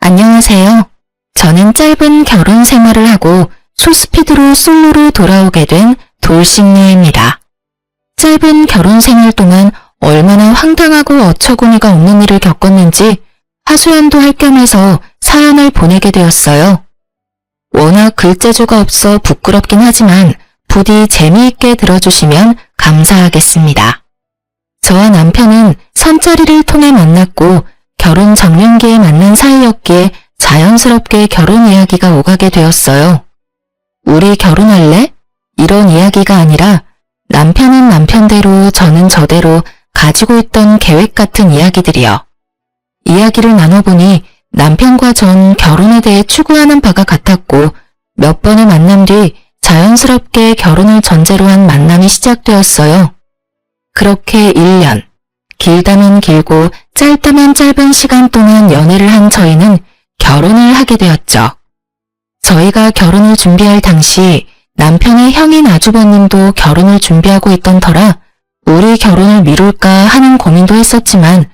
안녕하세요. 저는 짧은 결혼 생활을 하고 소스피드로 솔로로 돌아오게 된 돌싱녀입니다. 짧은 결혼 생활 동안 얼마나 황당하고 어처구니가 없는 일을 겪었는지 하소연도 할 겸해서 사연을 보내게 되었어요. 워낙 글재주가 없어 부끄럽긴 하지만 부디 재미있게 들어주시면 감사하겠습니다. 저와 남편은 선자리를 통해 만났고 결혼 정년기에 만난 사이였기에 자연스럽게 결혼 이야기가 오가게 되었어요. 우리 결혼할래? 이런 이야기가 아니라 남편은 남편대로 저는 저대로 가지고 있던 계획 같은 이야기들이요. 이야기를 나눠보니 남편과 전 결혼에 대해 추구하는 바가 같았고 몇 번의 만남 뒤 자연스럽게 결혼을 전제로 한 만남이 시작되었어요. 그렇게 1년, 길다면 길고 짧다면 짧은 시간 동안 연애를 한 저희는 결혼을 하게 되었죠. 저희가 결혼을 준비할 당시 남편의 형인 아주버님도 결혼을 준비하고 있던 터라 우리 결혼을 미룰까 하는 고민도 했었지만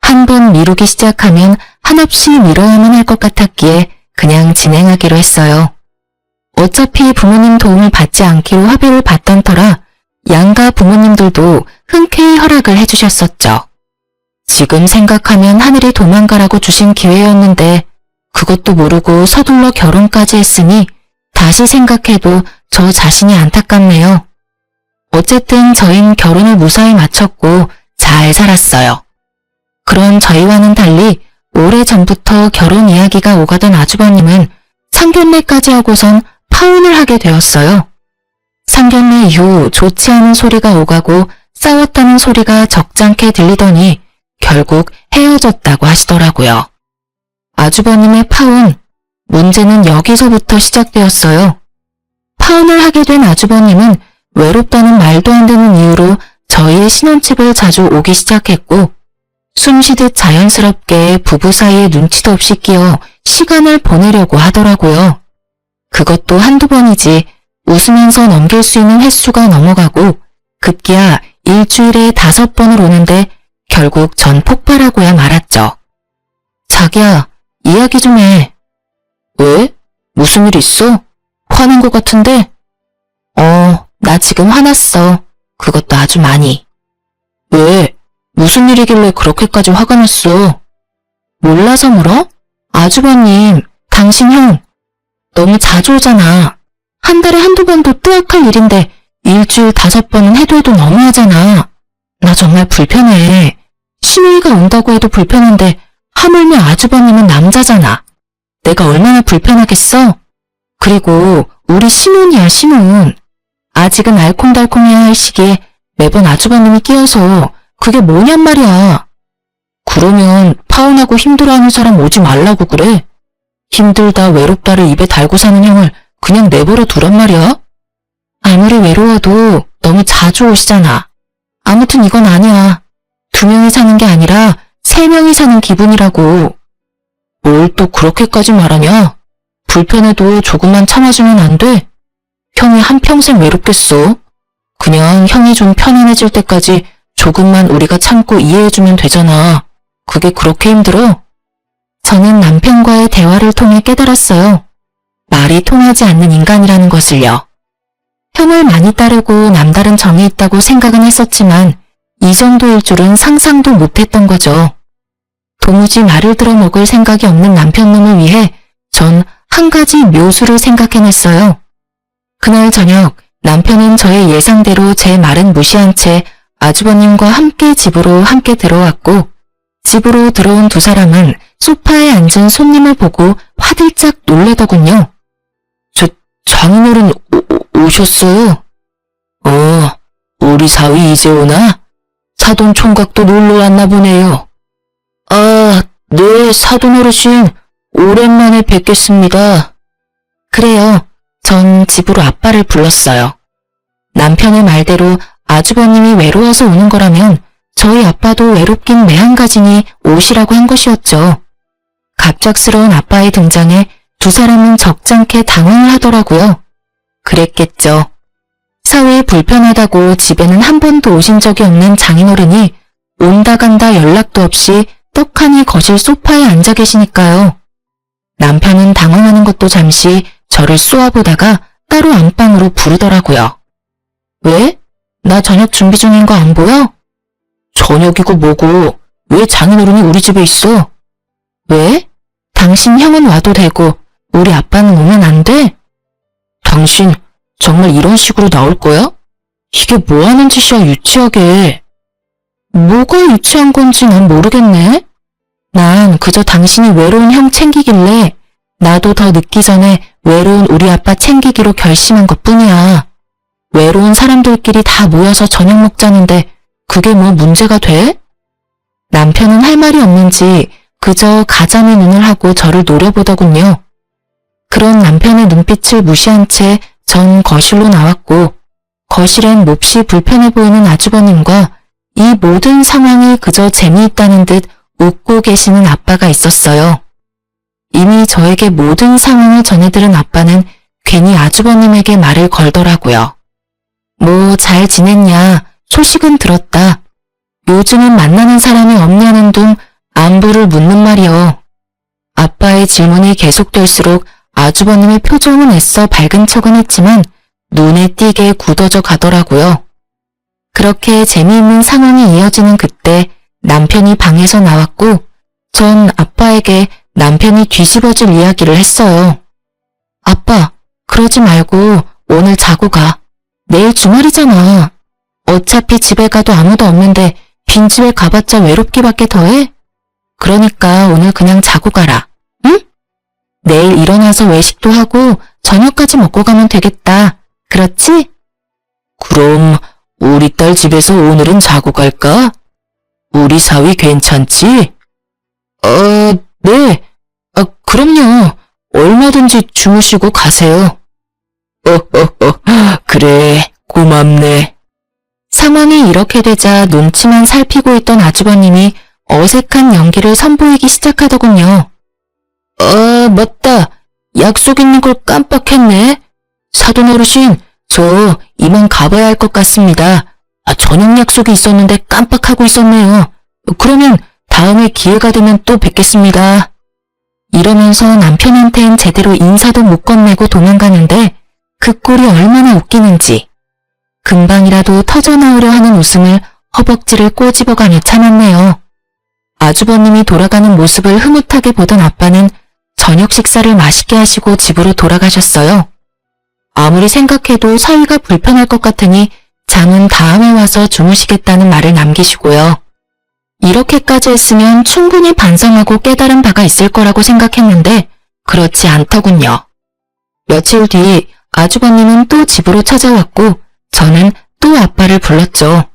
한 번 미루기 시작하면 한없이 미뤄야만 할 것 같았기에 그냥 진행하기로 했어요. 어차피 부모님 도움을 받지 않기로 합의를 봤던 터라 양가 부모님들도 흔쾌히 허락을 해주셨었죠. 지금 생각하면 하늘이 도망가라고 주신 기회였는데 그것도 모르고 서둘러 결혼까지 했으니 다시 생각해도 저 자신이 안타깝네요. 어쨌든 저흰 결혼을 무사히 마쳤고 잘 살았어요. 그런 저희와는 달리 오래전부터 결혼 이야기가 오가던 아주버님은 상견례까지 하고선 파혼을 하게 되었어요. 상견례 이후 좋지 않은 소리가 오가고 싸웠다는 소리가 적잖게 들리더니 결국 헤어졌다고 하시더라고요. 아주버님의 파혼, 문제는 여기서부터 시작되었어요. 파혼을 하게 된 아주버님은 외롭다는 말도 안 되는 이유로 저희의 신혼집을 자주 오기 시작했고 숨쉬듯 자연스럽게 부부 사이에 눈치도 없이 끼어 시간을 보내려고 하더라고요. 그것도 한두 번이지 웃으면서 넘길 수 있는 횟수가 넘어가고 급기야 일주일에 5번을 오는데 결국 전 폭발하고야 말았죠. 자기야, 이야기 좀 해. 왜? 무슨 일 있어? 화난 것 같은데? 나 지금 화났어. 그것도 아주 많이. 왜? 무슨 일이길래 그렇게까지 화가 났어? 몰라서 물어? 아주버님, 당신 형, 너무 자주 오잖아. 한 달에 한두 번도 뜨악할 일인데 일주일 5번은 해도 너무하잖아. 나 정말 불편해. 시누이가 온다고 해도 불편한데 하물며 아주버님은 남자잖아. 내가 얼마나 불편하겠어? 그리고 우리 신혼이야, 신혼. 아직은 알콩달콩해야 할 시기에 매번 아주버님이 끼어서 그게 뭐냔 말이야. 그러면 파혼하고 힘들어하는 사람 오지 말라고 그래. 힘들다 외롭다를 입에 달고 사는 형을 그냥 내버려 두란 말이야. 아무리 외로워도 너무 자주 오시잖아. 아무튼 이건 아니야. 2명이 사는 게 아니라 3명이 사는 기분이라고. 뭘 또 그렇게까지 말하냐? 불편해도 조금만 참아주면 안 돼? 형이 한평생 외롭겠어. 그냥 형이 좀 편안해질 때까지 조금만 우리가 참고 이해해주면 되잖아. 그게 그렇게 힘들어? 저는 남편과의 대화를 통해 깨달았어요. 말이 통하지 않는 인간이라는 것을요. 형을 많이 따르고 남다른 정이 있다고 생각은 했었지만 이 정도일 줄은 상상도 못했던 거죠. 도무지 말을 들어먹을 생각이 없는 남편놈을 위해 전 한 가지 묘수를 생각해냈어요. 그날 저녁 남편은 저의 예상대로 제 말은 무시한 채 아주버님과 함께 집으로 함께 들어왔고 집으로 들어온 두 사람은 소파에 앉은 손님을 보고 화들짝 놀래더군요. 장인어른 오셨어요? 우리 사위 이제 오나? 사돈 총각도 놀러 왔나 보네요. 네, 사돈 어르신 오랜만에 뵙겠습니다. 그래요. 전 집으로 아빠를 불렀어요. 남편의 말대로 아주버님이 외로워서 오는 거라면 저희 아빠도 외롭긴 매한가지니 오시라고 한 것이었죠. 갑작스러운 아빠의 등장에 두 사람은 적잖게 당황을 하더라고요. 그랬겠죠. 사회에 불편하다고 집에는 한 번도 오신 적이 없는 장인어른이 온다 간다 연락도 없이 떡하니 거실 소파에 앉아 계시니까요. 남편은 당황하는 것도 잠시 저를 쏘아보다가 따로 안방으로 부르더라고요. 왜? 나 저녁 준비 중인 거 안 보여? 저녁이고 뭐고 왜 장인어른이 우리 집에 있어? 왜? 당신 형은 와도 되고 우리 아빠는 오면 안 돼? 당신 정말 이런 식으로 나올 거야? 이게 뭐 하는 짓이야, 유치하게. 뭐가 유치한 건지 난 모르겠네. 난 그저 당신이 외로운 형 챙기길래 나도 더 늦기 전에 외로운 우리 아빠 챙기기로 결심한 것뿐이야. 외로운 사람들끼리 다 모여서 저녁 먹자는데 그게 뭐 문제가 돼? 남편은 할 말이 없는지 그저 가자미 눈을 하고 저를 노려보더군요. 그런 남편의 눈빛을 무시한 채 전 거실로 나왔고 거실엔 몹시 불편해 보이는 아주버님과 이 모든 상황이 그저 재미있다는 듯 웃고 계시는 아빠가 있었어요. 이미 저에게 모든 상황을 전해들은 아빠는 괜히 아주버님에게 말을 걸더라고요. 뭐 잘 지냈냐, 소식은 들었다. 요즘은 만나는 사람이 없냐는 둥 안부를 묻는 말이요. 아빠의 질문이 계속될수록 아주버님의 표정은 애써 밝은 척은 했지만 눈에 띄게 굳어져 가더라고요. 그렇게 재미있는 상황이 이어지는 그때 남편이 방에서 나왔고 전 아빠에게 남편이 뒤집어질 이야기를 했어요. 아빠, 그러지 말고 오늘 자고 가. 내일 주말이잖아. 어차피 집에 가도 아무도 없는데 빈집에 가봤자 외롭기밖에 더해? 그러니까 오늘 그냥 자고 가라. 응? 내일 일어나서 외식도 하고 저녁까지 먹고 가면 되겠다. 그렇지? 그럼 우리 딸 집에서 오늘은 자고 갈까? 우리 사위 괜찮지? 네. 그럼요. 얼마든지 주무시고 가세요. 그래, 고맙네. 상황이 이렇게 되자 눈치만 살피고 있던 아주버님이 어색한 연기를 선보이기 시작하더군요. 맞다. 약속 있는 걸 깜빡했네. 사돈 어르신, 저 이만 가봐야 할 것 같습니다. 저녁 약속이 있었는데 깜빡하고 있었네요. 그러면 다음에 기회가 되면 또 뵙겠습니다. 이러면서 남편한텐 제대로 인사도 못 건네고 도망가는데 그 꼴이 얼마나 웃기는지. 금방이라도 터져나오려 하는 웃음을 허벅지를 꼬집어가며 참았네요. 아주버님이 돌아가는 모습을 흐뭇하게 보던 아빠는 저녁 식사를 맛있게 하시고 집으로 돌아가셨어요. 아무리 생각해도 사위가 불편할 것 같으니 잠은 다음에 와서 주무시겠다는 말을 남기시고요. 이렇게까지 했으면 충분히 반성하고 깨달은 바가 있을 거라고 생각했는데 그렇지 않더군요. 며칠 뒤 아주버님은 또 집으로 찾아왔고 저는 또 아빠를 불렀죠.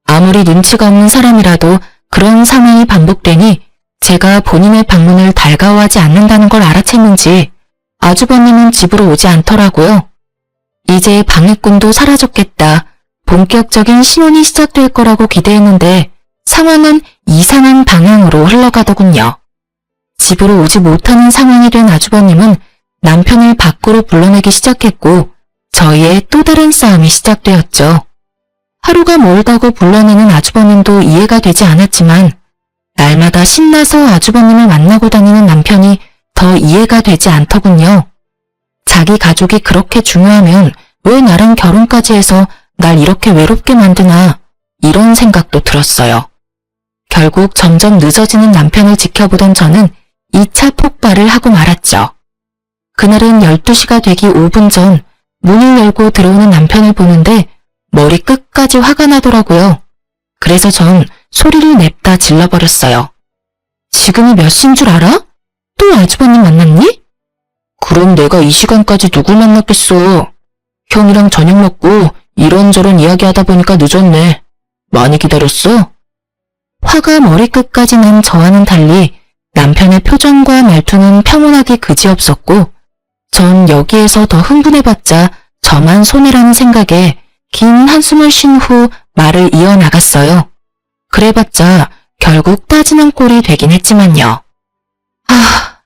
아무리 눈치가 없는 사람이라도 그런 상황이 반복되니 제가 본인의 방문을 달가워하지 않는다는 걸 알아챘는지 아주버님은 집으로 오지 않더라고요. 이제 방해꾼도 사라졌겠다. 본격적인 신혼이 시작될 거라고 기대했는데 상황은 이상한 방향으로 흘러가더군요. 집으로 오지 못하는 상황이 된 아주버님은 남편을 밖으로 불러내기 시작했고 저희의 또 다른 싸움이 시작되었죠. 하루가 멀다고 불러내는 아주버님도 이해가 되지 않았지만 날마다 신나서 아주버님을 만나고 다니는 남편이 더 이해가 되지 않더군요. 자기 가족이 그렇게 중요하면 왜 나랑 결혼까지 해서 날 이렇게 외롭게 만드나 이런 생각도 들었어요. 결국 점점 늦어지는 남편을 지켜보던 저는 2차 폭발을 하고 말았죠. 그날은 12시가 되기 5분 전 문을 열고 들어오는 남편을 보는데 머리 끝까지 화가 나더라고요. 그래서 전 소리를 냅다 질러버렸어요. 지금이 몇 시인 줄 알아? 또 아주버님 만났니? 그럼 내가 이 시간까지 누굴 만났겠어. 형이랑 저녁 먹고 이런저런 이야기하다 보니까 늦었네. 많이 기다렸어? 화가 머리끝까지 난 저와는 달리 남편의 표정과 말투는 평온하기 그지없었고 전 여기에서 더 흥분해봤자 저만 손해라는 생각에 긴 한숨을 쉰 후 말을 이어나갔어요. 그래봤자 결국 따지는 꼴이 되긴 했지만요.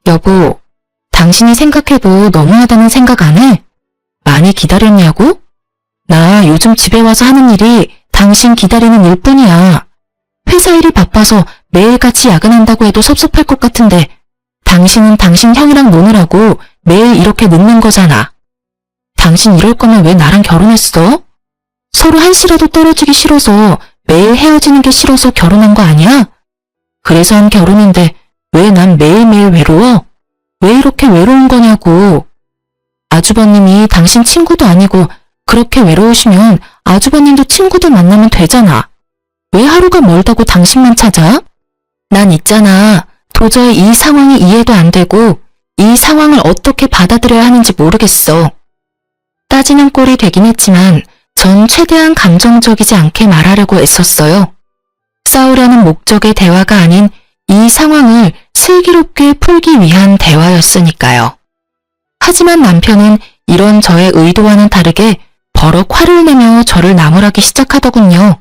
여보, 당신이 생각해도 너무하다는 생각 안 해? 많이 기다렸냐고? 나 요즘 집에 와서 하는 일이 당신 기다리는 일뿐이야. 회사 일이 바빠서 매일같이 야근한다고 해도 섭섭할 것 같은데 당신은 당신 형이랑 노느라고 매일 이렇게 늦는 거잖아. 당신 이럴 거면 왜 나랑 결혼했어? 서로 한시라도 떨어지기 싫어서 매일 헤어지는 게 싫어서 결혼한 거 아니야? 그래서 한 결혼인데 왜 난 매일매일 외로워? 왜 이렇게 외로운 거냐고. 아주버님이 당신 친구도 아니고 그렇게 외로우시면 아주버님도 친구들 만나면 되잖아. 왜 하루가 멀다고 당신만 찾아? 난 있잖아. 도저히 이 상황이 이해도 안 되고 이 상황을 어떻게 받아들여야 하는지 모르겠어. 따지는 꼴이 되긴 했지만 전 최대한 감정적이지 않게 말하려고 애썼어요. 싸우려는 목적의 대화가 아닌 이 상황을 슬기롭게 풀기 위한 대화였으니까요. 하지만 남편은 이런 저의 의도와는 다르게 버럭 화를 내며 저를 나무라기 시작하더군요.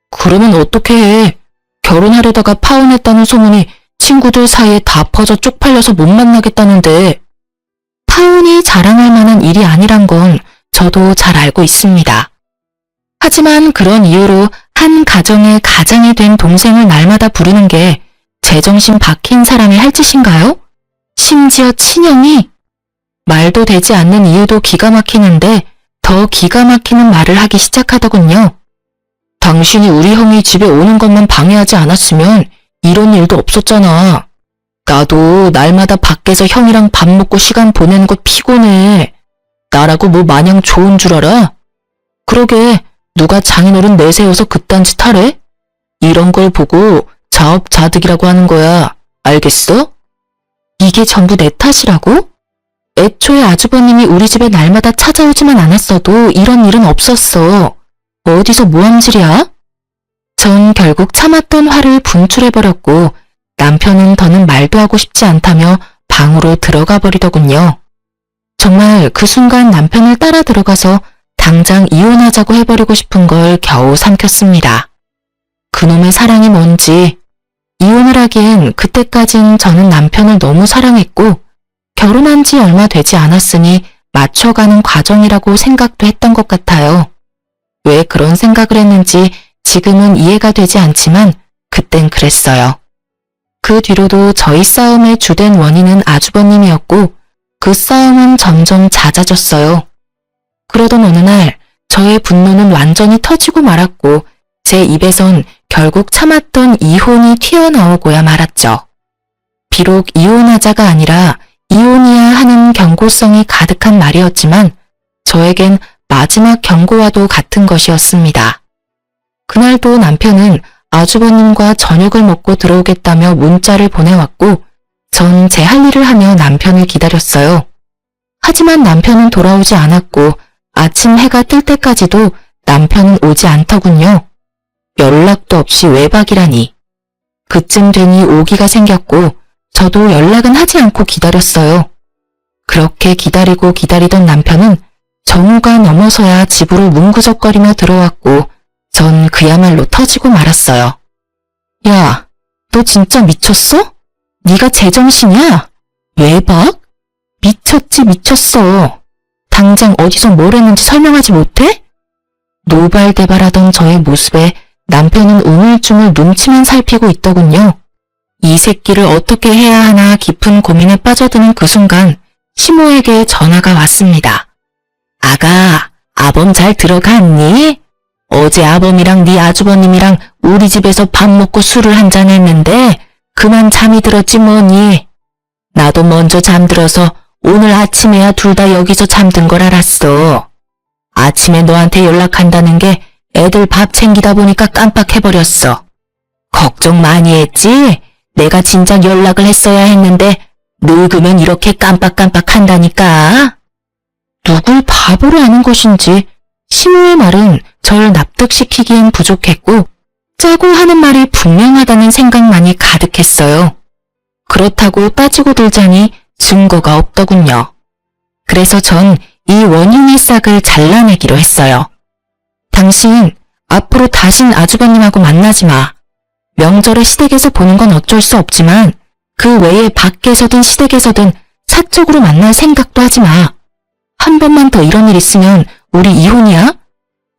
그러면 어떻게 해? 결혼하려다가 파혼했다는 소문이 친구들 사이에 다 퍼져 쪽팔려서 못 만나겠다는데. 파혼이 자랑할 만한 일이 아니란 건 저도 잘 알고 있습니다. 하지만 그런 이유로 한 가정의 가장이 된 동생을 날마다 부르는 게 제정신 박힌 사람이 할 짓인가요? 심지어 친형이? 말도 되지 않는 이유도 기가 막히는데 더 기가 막히는 말을 하기 시작하더군요. 당신이 우리 형이 집에 오는 것만 방해하지 않았으면 이런 일도 없었잖아. 나도 날마다 밖에서 형이랑 밥 먹고 시간 보내는 거 피곤해. 나라고 뭐 마냥 좋은 줄 알아? 그러게 누가 장인어른 내세워서 그딴 짓 하래? 이런 걸 보고 자업자득이라고 하는 거야. 알겠어? 이게 전부 내 탓이라고? 애초에 아주버님이 우리 집에 날마다 찾아오지만 않았어도 이런 일은 없었어. 어디서 모함질이야? 전 결국 참았던 화를 분출해버렸고 남편은 더는 말도 하고 싶지 않다며 방으로 들어가 버리더군요. 정말 그 순간 남편을 따라 들어가서 당장 이혼하자고 해버리고 싶은 걸 겨우 삼켰습니다. 그놈의 사랑이 뭔지. 이혼을 하기엔 그때까진 저는 남편을 너무 사랑했고 결혼한 지 얼마 되지 않았으니 맞춰가는 과정이라고 생각도 했던 것 같아요. 왜 그런 생각을 했는지 지금은 이해가 되지 않지만 그땐 그랬어요. 그 뒤로도 저희 싸움의 주된 원인은 아주버님이었고 그 싸움은 점점 잦아졌어요. 그러던 어느 날 저의 분노는 완전히 터지고 말았고 제 입에선 결국 참았던 이혼이 튀어나오고야 말았죠. 비록 이혼하자가 아니라 이혼이야 하는 경고성이 가득한 말이었지만 저에겐 마지막 경고와도 같은 것이었습니다. 그날도 남편은 아주버님과 저녁을 먹고 들어오겠다며 문자를 보내왔고 전 제 할 일을 하며 남편을 기다렸어요. 하지만 남편은 돌아오지 않았고 아침 해가 뜰 때까지도 남편은 오지 않더군요. 연락도 없이 외박이라니. 그쯤 되니 오기가 생겼고 저도 연락은 하지 않고 기다렸어요. 그렇게 기다리고 기다리던 남편은 정오가 넘어서야 집으로 문구적거리며 들어왔고 전 그야말로 터지고 말았어요. 야, 너 진짜 미쳤어? 네가 제정신이야? 외박? 미쳤지 미쳤어. 당장 어디서 뭘 했는지 설명하지 못해? 노발대발하던 저의 모습에 남편은 우물쭈물 눈치만 살피고 있더군요. 이 새끼를 어떻게 해야 하나 깊은 고민에 빠져드는 그 순간 시모에게 전화가 왔습니다. 아가, 아범 잘 들어갔니? 어제 아범이랑 네 아주버님이랑 우리 집에서 밥 먹고 술을 한잔 했는데 그만 잠이 들었지 뭐니. 나도 먼저 잠들어서 오늘 아침에야 둘 다 여기서 잠든 걸 알았어. 아침에 너한테 연락한다는 게 애들 밥 챙기다 보니까 깜빡해버렸어. 걱정 많이 했지? 내가 진작 연락을 했어야 했는데 늙으면 이렇게 깜빡깜빡 한다니까. 누굴 바보로 아는 것인지 시모의 말은 절 납득시키기엔 부족했고 짜고 하는 말이 분명하다는 생각만이 가득했어요. 그렇다고 따지고 들자니 증거가 없더군요. 그래서 전 이 원흉의 싹을 잘라내기로 했어요. 당신 앞으로 다신 아주버님하고 만나지 마. 명절에 시댁에서 보는 건 어쩔 수 없지만 그 외에 밖에서든 시댁에서든 사적으로 만날 생각도 하지 마. 한 번만 더 이런 일 있으면 우리 이혼이야?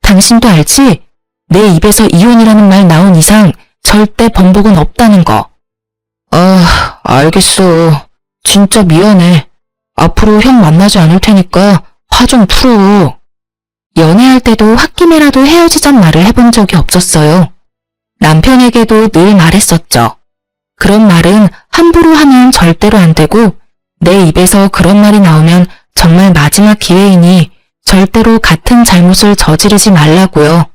당신도 알지? 내 입에서 이혼이라는 말 나온 이상 절대 번복은 없다는 거. 알겠어. 진짜 미안해. 앞으로 형 만나지 않을 테니까 화 좀 풀어. 연애할 때도 홧김에라도 헤어지잔 말을 해본 적이 없었어요. 남편에게도 늘 말했었죠. 그런 말은 함부로 하면 절대로 안 되고 내 입에서 그런 말이 나오면 정말 마지막 기회이니 절대로 같은 잘못을 저지르지 말라고요.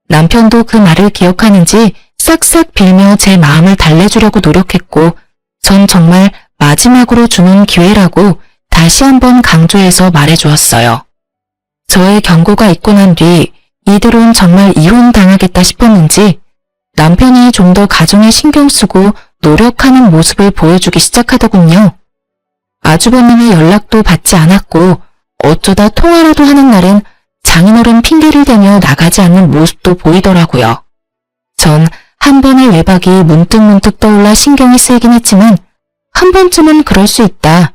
남편도 그 말을 기억하는지 싹싹 빌며 제 마음을 달래주려고 노력했고 전 정말 마지막으로 주는 기회라고 다시 한번 강조해서 말해주었어요. 저의 경고가 있고 난 뒤 이대로는 정말 이혼당하겠다 싶었는지 남편이 좀 더 가정에 신경 쓰고 노력하는 모습을 보여주기 시작하더군요. 아주버님의 연락도 받지 않았고 어쩌다 통화라도 하는 날엔 장인어른 핑계를 대며 나가지 않는 모습도 보이더라고요. 전 한 번의 외박이 문득문득 떠올라 신경이 쓰이긴 했지만 한 번쯤은 그럴 수 있다.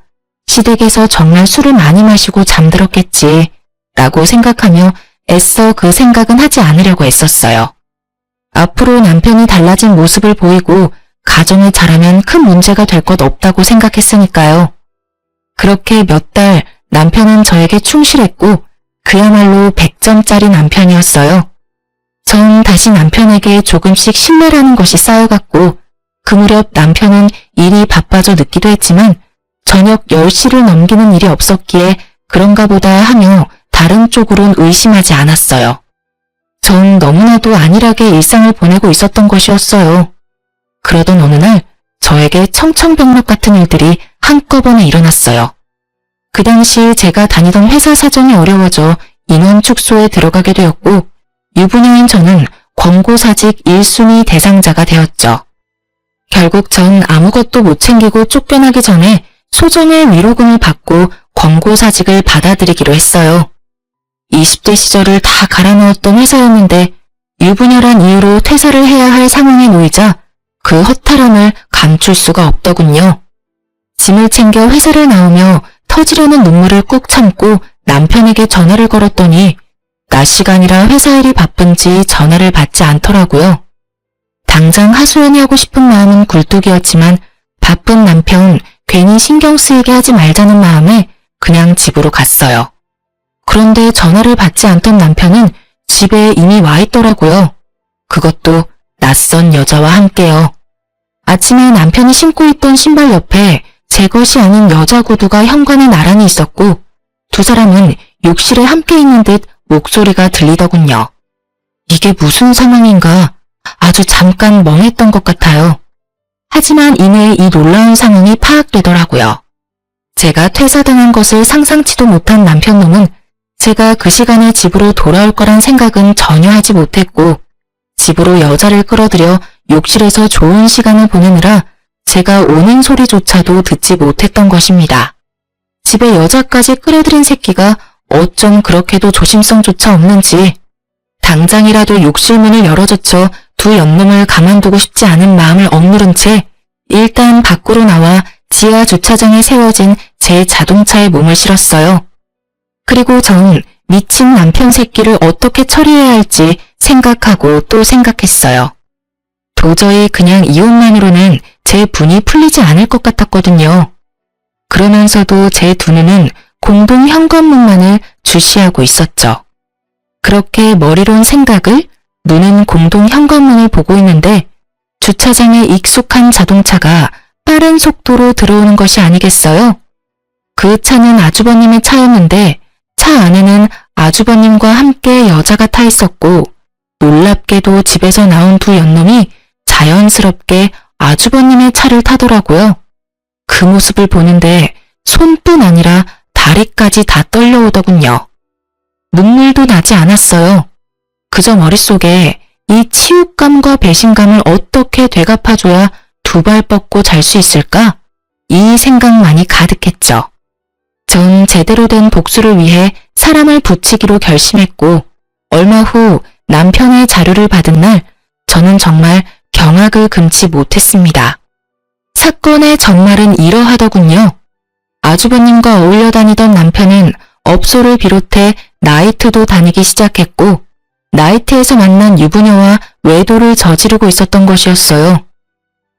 시댁에서 정말 술을 많이 마시고 잠들었겠지 라고 생각하며 애써 그 생각은 하지 않으려고 애썼어요. 앞으로 남편이 달라진 모습을 보이고 가정을 잘하면 큰 문제가 될 것 없다고 생각했으니까요. 그렇게 몇 달 남편은 저에게 충실했고 그야말로 100점짜리 남편이었어요. 전 다시 남편에게 조금씩 신뢰라는 것이 쌓여갔고 그 무렵 남편은 일이 바빠져 늦기도 했지만 저녁 10시를 넘기는 일이 없었기에 그런가 보다 하며 다른 쪽으론 의심하지 않았어요. 전 너무나도 안일하게 일상을 보내고 있었던 것이었어요. 그러던 어느 날 저에게 청천벽력 같은 일들이 한꺼번에 일어났어요. 그 당시 제가 다니던 회사 사정이 어려워져 인원 축소에 들어가게 되었고 유부녀인 저는 권고사직 1순위 대상자가 되었죠. 결국 전 아무것도 못 챙기고 쫓겨나기 전에 소정의 위로금을 받고 권고사직을 받아들이기로 했어요. 20대 시절을 다 갈아넣었던 회사였는데 유부녀란 이유로 퇴사를 해야 할 상황에 놓이자 그 허탈함을 감출 수가 없더군요. 짐을 챙겨 회사를 나오며 터지려는 눈물을 꾹 참고 남편에게 전화를 걸었더니 낮 시간이라 회사 일이 바쁜지 전화를 받지 않더라고요. 당장 하소연이 하고 싶은 마음은 굴뚝이었지만 바쁜 남편 괜히 신경 쓰이게 하지 말자는 마음에 그냥 집으로 갔어요. 그런데 전화를 받지 않던 남편은 집에 이미 와 있더라고요. 그것도 낯선 여자와 함께요. 아침에 남편이 신고 있던 신발 옆에 제 것이 아닌 여자 구두가 현관에 나란히 있었고 두 사람은 욕실에 함께 있는 듯 목소리가 들리더군요. 이게 무슨 상황인가 아주 잠깐 멍했던 것 같아요. 하지만 이내 이 놀라운 상황이 파악되더라고요. 제가 퇴사당한 것을 상상치도 못한 남편놈은 제가 그 시간에 집으로 돌아올 거란 생각은 전혀 하지 못했고 집으로 여자를 끌어들여 욕실에서 좋은 시간을 보내느라 제가 오는 소리조차도 듣지 못했던 것입니다. 집에 여자까지 끌어들인 새끼가 어쩜 그렇게도 조심성조차 없는지 당장이라도 욕실 문을 열어젖혀 두 연놈을 가만두고 싶지 않은 마음을 억누른 채 일단 밖으로 나와 지하 주차장에 세워진 제 자동차에 몸을 실었어요. 그리고 전 미친 남편 새끼를 어떻게 처리해야 할지 생각하고 또 생각했어요. 도저히 그냥 이혼만으로는 제 분이 풀리지 않을 것 같았거든요. 그러면서도 제 두 눈은 공동 현관문만을 주시하고 있었죠. 그렇게 머리론 생각을, 눈은 공동 현관문을 보고 있는데 주차장에 익숙한 자동차가 빠른 속도로 들어오는 것이 아니겠어요? 그 차는 아주버님의 차였는데 차 안에는 아주버님과 함께 여자가 타 있었고 놀랍게도 집에서 나온 두 연놈이 자연스럽게 아주버님의 차를 타더라고요. 그 모습을 보는데 손뿐 아니라 다리까지 다 떨려오더군요. 눈물도 나지 않았어요. 그저 머릿속에 이 치욕감과 배신감을 어떻게 되갚아줘야 두 발 뻗고 잘 수 있을까? 이 생각만이 가득했죠. 전 제대로 된 복수를 위해 사람을 붙이기로 결심했고 얼마 후 남편의 자료를 받은 날 저는 정말 경악을 금치 못했습니다. 사건의 전말은 이러하더군요. 아주버님과 어울려 다니던 남편은 업소를 비롯해 나이트도 다니기 시작했고 나이트에서 만난 유부녀와 외도를 저지르고 있었던 것이었어요.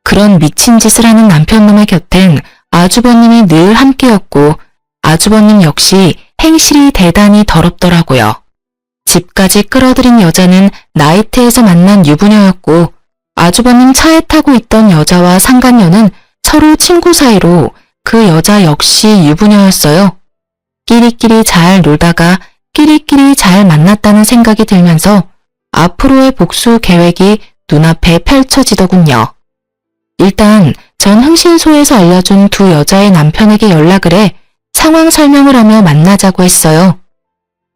그런 미친 짓을 하는 남편놈의 곁엔 아주버님이 늘 함께였고 아주버님 역시 행실이 대단히 더럽더라고요. 집까지 끌어들인 여자는 나이트에서 만난 유부녀였고 아주버님 차에 타고 있던 여자와 상간녀는 서로 친구 사이로 그 여자 역시 유부녀였어요. 끼리끼리 잘 놀다가 끼리끼리 잘 만났다는 생각이 들면서 앞으로의 복수 계획이 눈앞에 펼쳐지더군요. 일단 전 흥신소에서 알려준 두 여자의 남편에게 연락을 해 상황 설명을 하며 만나자고 했어요.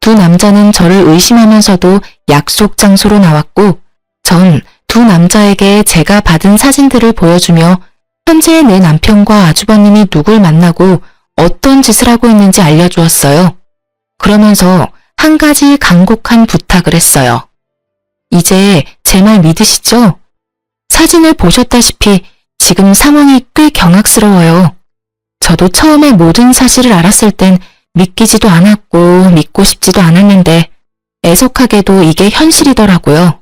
두 남자는 저를 의심하면서도 약속 장소로 나왔고 전 두 남자에게 제가 받은 사진들을 보여주며 현재 내 남편과 아주버님이 누굴 만나고 어떤 짓을 하고 있는지 알려주었어요. 그러면서 한 가지 간곡한 부탁을 했어요. 이제 제 말 믿으시죠? 사진을 보셨다시피 지금 상황이 꽤 경악스러워요. 저도 처음에 모든 사실을 알았을 땐 믿기지도 않았고 믿고 싶지도 않았는데 애석하게도 이게 현실이더라고요.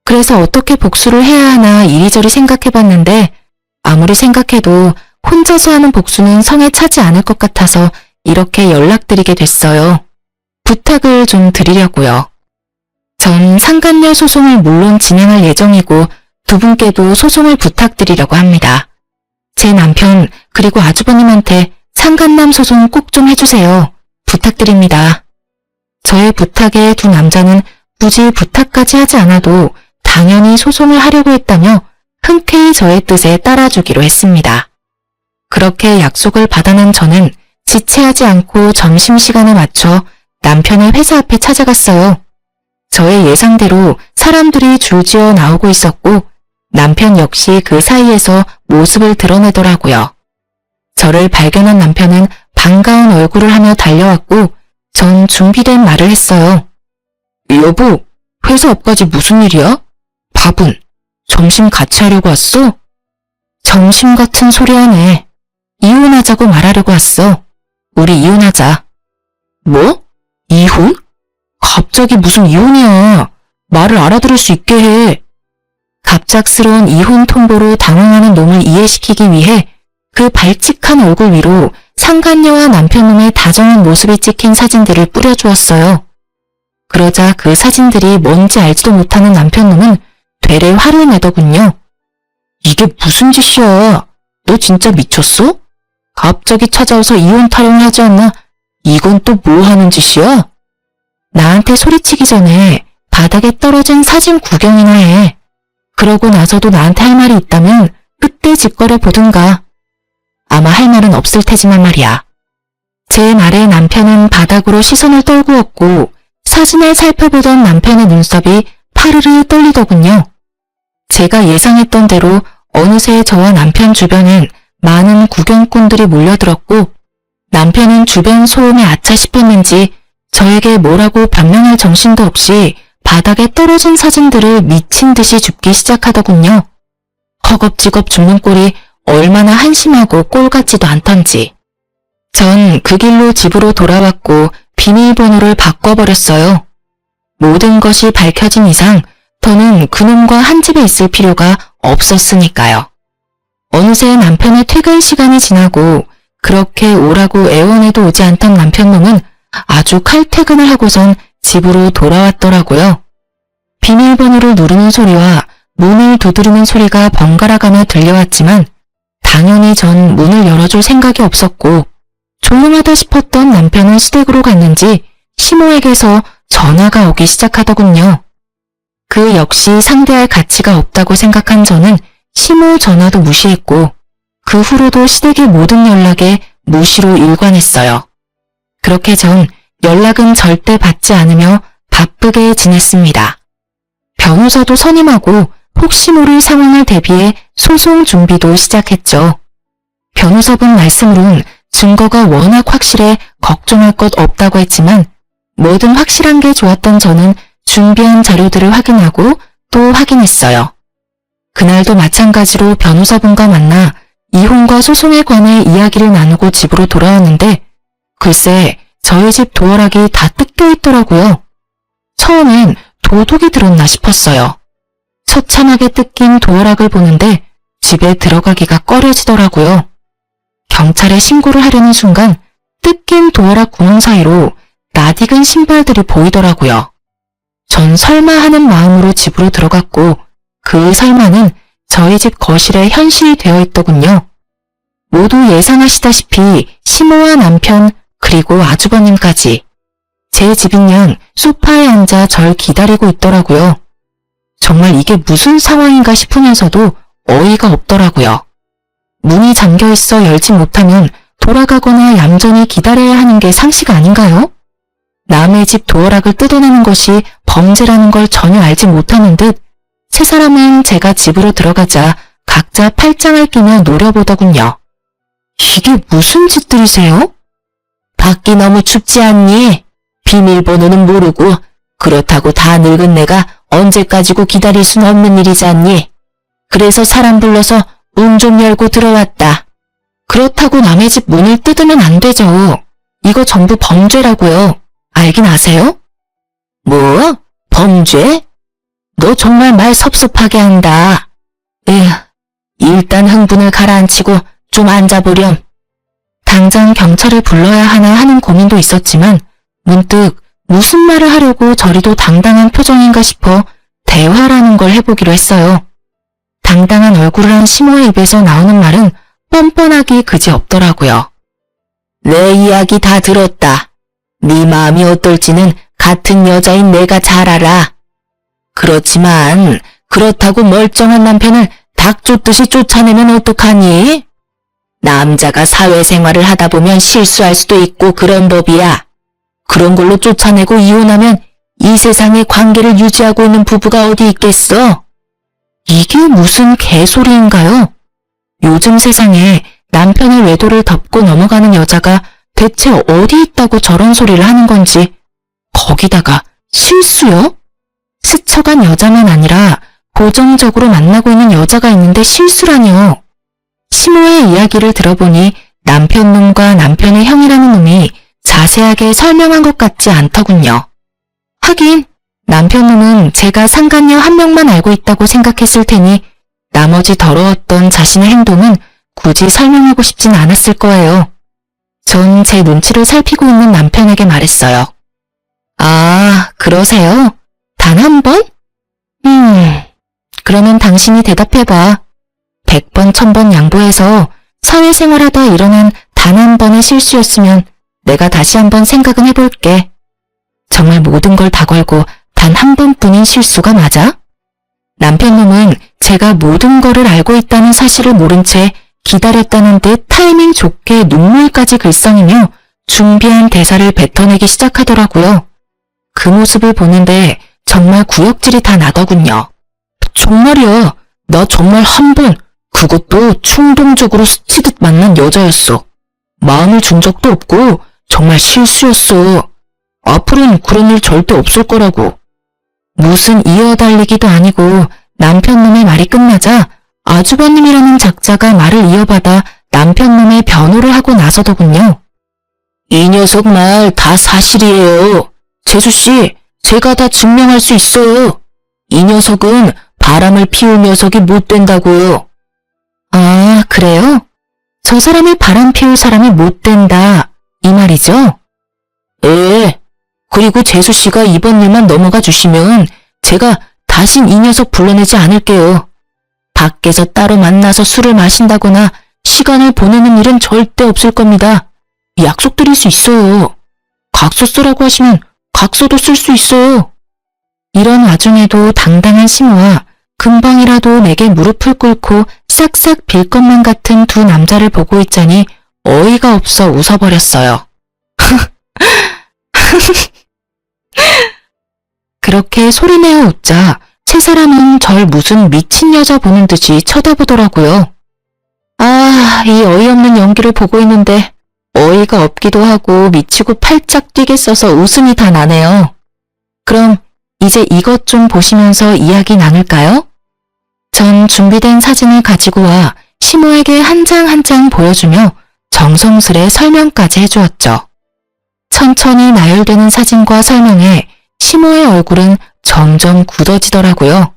그래서 어떻게 복수를 해야 하나 이리저리 생각해봤는데 아무리 생각해도 혼자서 하는 복수는 성에 차지 않을 것 같아서 이렇게 연락드리게 됐어요. 부탁을 좀 드리려고요. 전 상간녀 소송을 물론 진행할 예정이고 두 분께도 소송을 부탁드리려고 합니다. 제 남편 그리고 아주버님한테 상간남 소송 꼭 좀 해주세요. 부탁드립니다. 저의 부탁에 두 남자는 굳이 부탁까지 하지 않아도 당연히 소송을 하려고 했다며 흔쾌히 저의 뜻에 따라주기로 했습니다. 그렇게 약속을 받아낸 저는 지체하지 않고 점심시간에 맞춰 남편의 회사 앞에 찾아갔어요. 저의 예상대로 사람들이 줄지어 나오고 있었고 남편 역시 그 사이에서 모습을 드러내더라고요. 저를 발견한 남편은 반가운 얼굴을 하며 달려왔고 전 준비된 말을 했어요. 여보, 회사 앞까지 무슨 일이야? 밥은? 점심 같이 하려고 왔어? 점심 같은 소리 하네. 이혼하자고 말하려고 왔어. 우리 이혼하자. 뭐? 이혼? 갑자기 무슨 이혼이야. 말을 알아들을 수 있게 해. 갑작스러운 이혼 통보로 당황하는 놈을 이해시키기 위해 그 발칙한 얼굴 위로 상간녀와 남편놈의 다정한 모습이 찍힌 사진들을 뿌려주었어요. 그러자 그 사진들이 뭔지 알지도 못하는 남편놈은 되레 화를 내더군요. 이게 무슨 짓이야? 너 진짜 미쳤어? 갑자기 찾아와서 이혼 타령을 하지 않나? 이건 또 뭐 하는 짓이야? 나한테 소리치기 전에 바닥에 떨어진 사진 구경이나 해. 그러고 나서도 나한테 할 말이 있다면 그때 짓거려 보든가. 아마 할 말은 없을 테지만 말이야. 제 말에 남편은 바닥으로 시선을 떨구었고 사진을 살펴보던 남편의 눈썹이 파르르 떨리더군요. 제가 예상했던 대로 어느새 저와 남편 주변엔 많은 구경꾼들이 몰려들었고 남편은 주변 소음에 아차 싶었는지 저에게 뭐라고 변명할 정신도 없이 바닥에 떨어진 사진들을 미친 듯이 줍기 시작하더군요. 허겁지겁 줍는 꼴이 얼마나 한심하고 꼴 같지도 않던지. 전 그 길로 집으로 돌아왔고 비밀번호를 바꿔버렸어요. 모든 것이 밝혀진 이상 더는 그놈과 한 집에 있을 필요가 없었으니까요. 어느새 남편의 퇴근 시간이 지나고 그렇게 오라고 애원해도 오지 않던 남편놈은 아주 칼퇴근을 하고선 집으로 돌아왔더라고요. 비밀번호를 누르는 소리와 문을 두드리는 소리가 번갈아가며 들려왔지만 당연히 전 문을 열어줄 생각이 없었고 조용하다 싶었던 남편은 시댁으로 갔는지 시모에게서 전화가 오기 시작하더군요. 그 역시 상대할 가치가 없다고 생각한 저는 시모 전화도 무시했고 그 후로도 시댁의 모든 연락에 무시로 일관했어요. 그렇게 전 연락은 절대 받지 않으며 바쁘게 지냈습니다. 변호사도 선임하고 혹시 모를 상황을 대비해 소송 준비도 시작했죠. 변호사분 말씀으론 증거가 워낙 확실해 걱정할 것 없다고 했지만 뭐든 확실한 게 좋았던 저는 준비한 자료들을 확인하고 또 확인했어요. 그날도 마찬가지로 변호사분과 만나 이혼과 소송에 관해 이야기를 나누고 집으로 돌아왔는데 글쎄 저희 집 도어락이 다 뜯겨 있더라고요. 처음엔 도둑이 들었나 싶었어요. 처참하게 뜯긴 도어락을 보는데 집에 들어가기가 꺼려지더라고요. 경찰에 신고를 하려는 순간 뜯긴 도어락 구멍 사이로 낯익은 신발들이 보이더라고요. 전 설마 하는 마음으로 집으로 들어갔고 그 설마는 저희 집 거실에 현실이 되어 있더군요. 모두 예상하시다시피 시모와 남편 그리고 아주버님까지 제 집인 양 소파에 앉아 절 기다리고 있더라고요. 정말 이게 무슨 상황인가 싶으면서도 어이가 없더라고요. 문이 잠겨있어 열지 못하면 돌아가거나 얌전히 기다려야 하는 게 상식 아닌가요? 남의 집 도어락을 뜯어내는 것이 범죄라는 걸 전혀 알지 못하는 듯 세 사람은 제가 집으로 들어가자 각자 팔짱을 끼며 노려보더군요. 이게 무슨 짓들이세요? 밖이 너무 춥지 않니? 비밀번호는 모르고 그렇다고 다 늙은 내가 언제까지고 기다릴 순 없는 일이지 않니? 그래서 사람 불러서 문 좀 열고 들어왔다. 그렇다고 남의 집 문을 뜯으면 안 되죠. 이거 전부 범죄라고요. 알긴 아세요? 뭐? 범죄? 너 정말 말 섭섭하게 한다. 에휴, 일단 흥분을 가라앉히고 좀 앉아보렴. 당장 경찰을 불러야 하나 하는 고민도 있었지만 문득 무슨 말을 하려고 저리도 당당한 표정인가 싶어 대화라는 걸 해보기로 했어요. 당당한 얼굴을 한 시모의 입에서 나오는 말은 뻔뻔하기 그지없더라고요. 내 이야기 다 들었다. 네 마음이 어떨지는 같은 여자인 내가 잘 알아. 그렇지만 그렇다고 멀쩡한 남편을 닭 쫓듯이 쫓아내면 어떡하니? 남자가 사회생활을 하다 보면 실수할 수도 있고 그런 법이야. 그런 걸로 쫓아내고 이혼하면 이 세상에 관계를 유지하고 있는 부부가 어디 있겠어? 이게 무슨 개소리인가요? 요즘 세상에 남편의 외도를 덮고 넘어가는 여자가 대체 어디 있다고 저런 소리를 하는 건지. 거기다가 실수요? 스쳐간 여자만 아니라 고정적으로 만나고 있는 여자가 있는데 실수라뇨. 시모의 이야기를 들어보니 남편 놈과 남편의 형이라는 놈이 자세하게 설명한 것 같지 않더군요. 하긴 남편 놈은 제가 상간녀 한 명만 알고 있다고 생각했을 테니 나머지 더러웠던 자신의 행동은 굳이 설명하고 싶진 않았을 거예요. 전 제 눈치를 살피고 있는 남편에게 말했어요. 아, 그러세요? 단 한 번? 그러면 당신이 대답해봐. 100번, 1000번 양보해서 사회생활하다 일어난 단 한 번의 실수였으면 내가 다시 한번 생각은 해볼게. 정말 모든 걸 다 걸고 단 한 번뿐인 실수가 맞아? 남편 놈은 제가 모든 거를 알고 있다는 사실을 모른 채 기다렸다는 듯 타이밍 좋게 눈물까지 글썽이며 준비한 대사를 뱉어내기 시작하더라고요. 그 모습을 보는데 정말 구역질이 다 나더군요. 정말이야. 나 정말 한 번, 그것도 충동적으로 스치듯 만난 여자였어. 마음을 준 적도 없고 정말 실수였어. 앞으로는 그런 일 절대 없을 거라고. 무슨 이어달리기도 아니고 남편놈의 말이 끝나자 아주버님이라는 작자가 말을 이어받아 남편놈의 변호를 하고 나서더군요. 이 녀석 말 다 사실이에요. 재수씨, 제가 다 증명할 수 있어요. 이 녀석은 바람을 피울 녀석이 못 된다고요. 아, 그래요? 저 사람이 바람 피울 사람이 못 된다, 이 말이죠? 예. 그리고 재수씨가 이번 일만 넘어가 주시면 제가 다신 이 녀석 불러내지 않을게요. 밖에서 따로 만나서 술을 마신다거나 시간을 보내는 일은 절대 없을 겁니다. 약속드릴 수 있어요. 각서 쓰라고 하시면 각서도 쓸 수 있어요. 이런 와중에도 당당한 시모와 금방이라도 내게 무릎을 꿇고 싹싹 빌 것만 같은 두 남자를 보고 있자니 어이가 없어 웃어버렸어요. 그렇게 소리내어 웃자 세 사람은 절 무슨 미친 여자 보는 듯이 쳐다보더라고요. 아, 이 어이없는 연기를 보고 있는데 어이가 없기도 하고 미치고 팔짝 뛰겠어서 웃음이 다 나네요. 그럼 이제 이것 좀 보시면서 이야기 나눌까요? 전 준비된 사진을 가지고 와 시모에게 한 장 한 장 보여주며 정성스레 설명까지 해주었죠. 천천히 나열되는 사진과 설명에 시모의 얼굴은 점점 굳어지더라고요.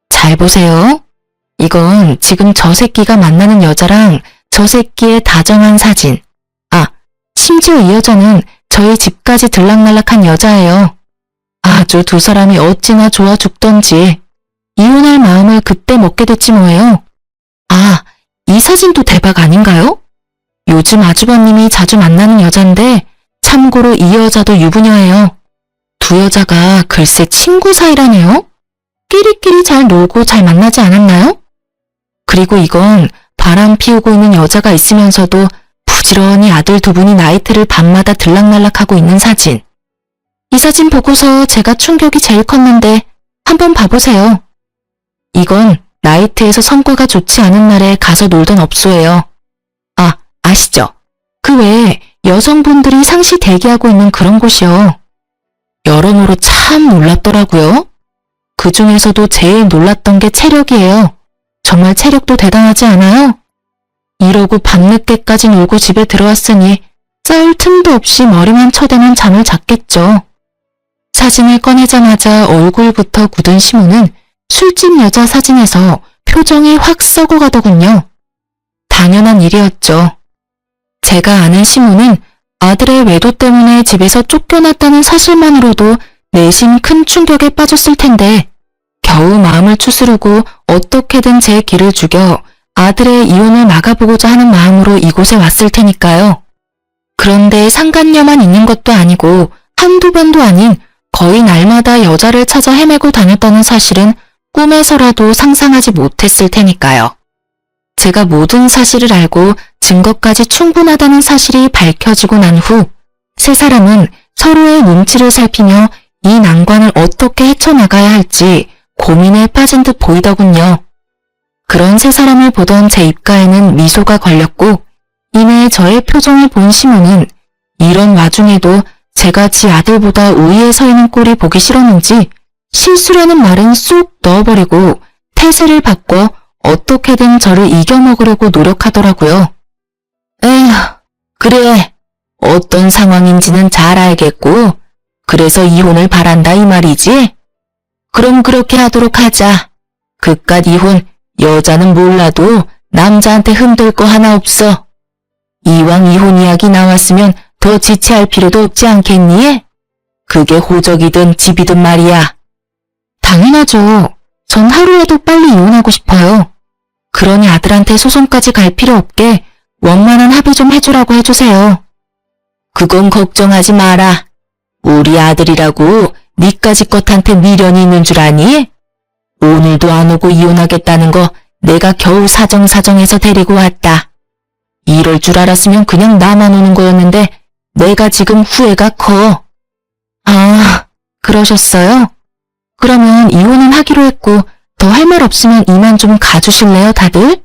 잘 보세요. 이건 지금 저 새끼가 만나는 여자랑 저 새끼의 다정한 사진. 아, 심지어 이 여자는 저희 집까지 들락날락한 여자예요. 아주 두 사람이 어찌나 좋아 죽던지. 이혼할 마음을 그때 먹게 됐지 뭐예요. 아, 이 사진도 대박 아닌가요? 요즘 아주버님이 자주 만나는 여잔데 참고로 이 여자도 유부녀예요. 두 여자가 글쎄 친구 사이라네요? 끼리끼리 잘 놀고 잘 만나지 않았나요? 그리고 이건 바람 피우고 있는 여자가 있으면서도 부지런히 아들 두 분이 나이트를 밤마다 들락날락하고 있는 사진. 이 사진 보고서 제가 충격이 제일 컸는데 한번 봐보세요. 이건 나이트에서 성과가 좋지 않은 날에 가서 놀던 업소예요. 아, 아시죠? 그 외에 여성분들이 상시 대기하고 있는 그런 곳이요. 여러모로 참 놀랍더라고요. 그 중에서도 제일 놀랐던 게 체력이에요. 정말 체력도 대단하지 않아요? 이러고 밤늦게까지 놀고 집에 들어왔으니 짤 틈도 없이 머리만 쳐대면 잠을 잤겠죠. 사진을 꺼내자마자 얼굴부터 굳은 시모는 술집 여자 사진에서 표정이 확 썩어가더군요. 당연한 일이었죠. 제가 아는 시모는 아들의 외도 때문에 집에서 쫓겨났다는 사실만으로도 내심 큰 충격에 빠졌을 텐데 겨우 마음을 추스르고 어떻게든 제 길을 죽여 아들의 이혼을 막아보고자 하는 마음으로 이곳에 왔을 테니까요. 그런데 상간녀만 있는 것도 아니고 한두 번도 아닌 거의 날마다 여자를 찾아 헤매고 다녔다는 사실은 꿈에서라도 상상하지 못했을 테니까요. 제가 모든 사실을 알고 증거까지 충분하다는 사실이 밝혀지고 난 후 세 사람은 서로의 눈치를 살피며 이 난관을 어떻게 헤쳐나가야 할지 고민에 빠진 듯 보이더군요. 그런 세 사람을 보던 제 입가에는 미소가 걸렸고 이내 저의 표정을 본 시모는 이런 와중에도 제가 지 아들보다 우위에 서 있는 꼴이 보기 싫었는지 실수라는 말은 쏙 넣어버리고 태세를 바꿔 어떻게든 저를 이겨먹으려고 노력하더라고요. 에휴, 그래. 어떤 상황인지는 잘 알겠고 그래서 이혼을 바란다 이 말이지? 그럼 그렇게 하도록 하자. 그깟 이혼 여자는 몰라도 남자한테 흔들 거 하나 없어. 이왕 이혼 이야기 나왔으면 더 지체할 필요도 없지 않겠니? 그게 호적이든 집이든 말이야. 당연하죠. 전 하루라도 빨리 이혼하고 싶어요. 그러니 아들한테 소송까지 갈 필요 없게 원만한 합의 좀 해주라고 해주세요. 그건 걱정하지 마라. 우리 아들이라고 니까지 것한테 미련이 있는 줄 아니? 오늘도 안 오고 이혼하겠다는 거 내가 겨우 사정사정해서 데리고 왔다. 이럴 줄 알았으면 그냥 나만 오는 거였는데 내가 지금 후회가 커. 아, 그러셨어요? 그러면 이혼은 하기로 했고 더 할 말 없으면 이만 좀 가주실래요, 다들?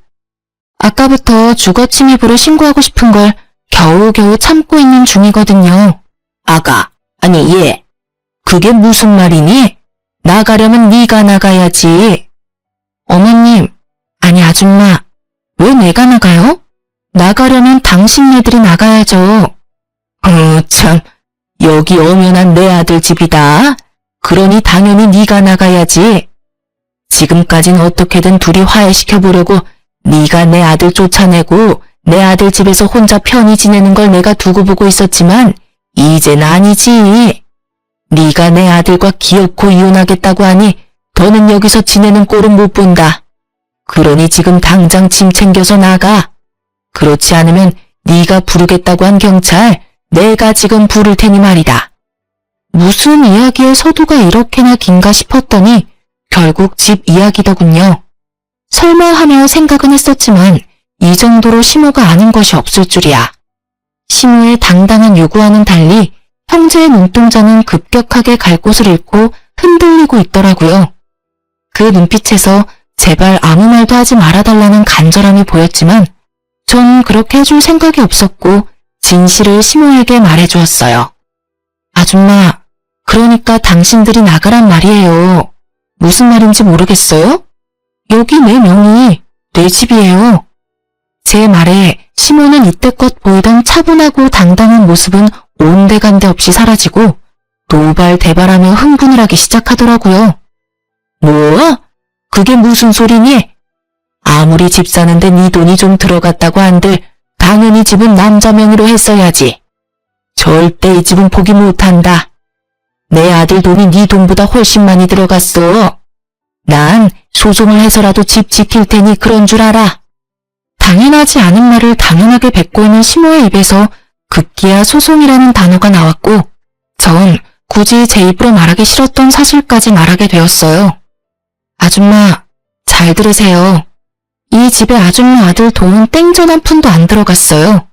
아까부터 주거침입으로 신고하고 싶은 걸 겨우겨우 참고 있는 중이거든요. 아가, 아니 얘, 그게 무슨 말이니? 나가려면 네가 나가야지. 어머님, 아니 아줌마, 왜 내가 나가요? 나가려면 당신네들이 나가야죠. 참, 여기 엄연한 내 아들 집이다. 그러니 당연히 네가 나가야지. 지금까진 어떻게든 둘이 화해시켜보려고 네가 내 아들 쫓아내고 내 아들 집에서 혼자 편히 지내는 걸 내가 두고 보고 있었지만 이젠 아니지. 네가 내 아들과 기어코 이혼하겠다고 하니 더는 여기서 지내는 꼴은 못 본다. 그러니 지금 당장 짐 챙겨서 나가. 그렇지 않으면 네가 부르겠다고 한 경찰 내가 지금 부를 테니 말이다. 무슨 이야기의 서두가 이렇게나 긴가 싶었더니 결국 집 이야기더군요. 설마 하며 생각은 했었지만 이 정도로 시모가 아는 것이 없을 줄이야. 시모의 당당한 요구와는 달리 형제의 눈동자는 급격하게 갈 곳을 잃고 흔들리고 있더라고요. 그 눈빛에서 제발 아무 말도 하지 말아달라는 간절함이 보였지만 전 그렇게 해줄 생각이 없었고 진실을 시모에게 말해주었어요. 아줌마, 그러니까 당신들이 나가란 말이에요. 무슨 말인지 모르겠어요? 여기 내 명의, 내 집이에요. 제 말에 시모는 이때껏 보이던 차분하고 당당한 모습은 온데간데 없이 사라지고 노발대발하며 흥분을 하기 시작하더라고요. 뭐? 그게 무슨 소리니? 아무리 집 사는데 네 돈이 좀 들어갔다고 한들 당연히 집은 남자 명의로 했어야지. 절대 이 집은 포기 못한다. 내 아들 돈이 네 돈보다 훨씬 많이 들어갔어. 난 소송을 해서라도 집 지킬 테니 그런 줄 알아. 당연하지 않은 말을 당연하게 뱉고 있는 시모의 입에서 급기야 소송이라는 단어가 나왔고 전 굳이 제 입으로 말하기 싫었던 사실까지 말하게 되었어요. 아줌마, 잘 들으세요. 이 집에 아줌마 아들 돈은 땡전 한 푼도 안 들어갔어요.